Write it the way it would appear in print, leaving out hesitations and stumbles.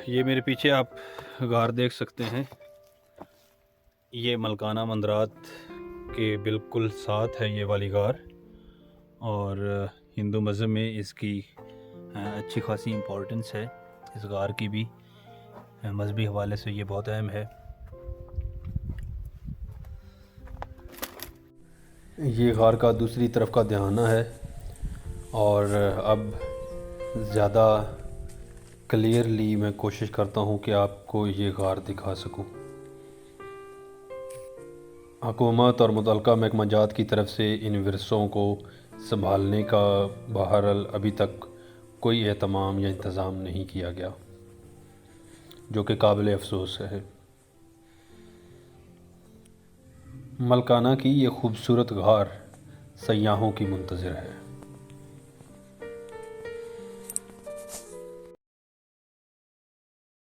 یہ میرے پیچھے آپ غار دیکھ سکتے ہیں، یہ ملکانہ مندرات کے بالکل ساتھ ہے یہ والی غار، اور ہندو مذہب میں اس کی اچھی خاصی امپورٹنس ہے، اس غار کی بھی مذہبی حوالے سے یہ بہت اہم ہے۔ یہ غار کا دوسری طرف کا دہانہ ہے، اور اب زیادہ کلیئرلی میں کوشش کرتا ہوں کہ آپ کو یہ غار دکھا سکوں۔ حکومت اور متعلقہ محکمہ جات کی طرف سے ان ورثوں کو سنبھالنے کا بہرحال ابھی تک کوئی اہتمام یا انتظام نہیں کیا گیا، جو کہ قابل افسوس ہے۔ ملکانہ کی یہ خوبصورت غار سیاحوں کی منتظر ہے۔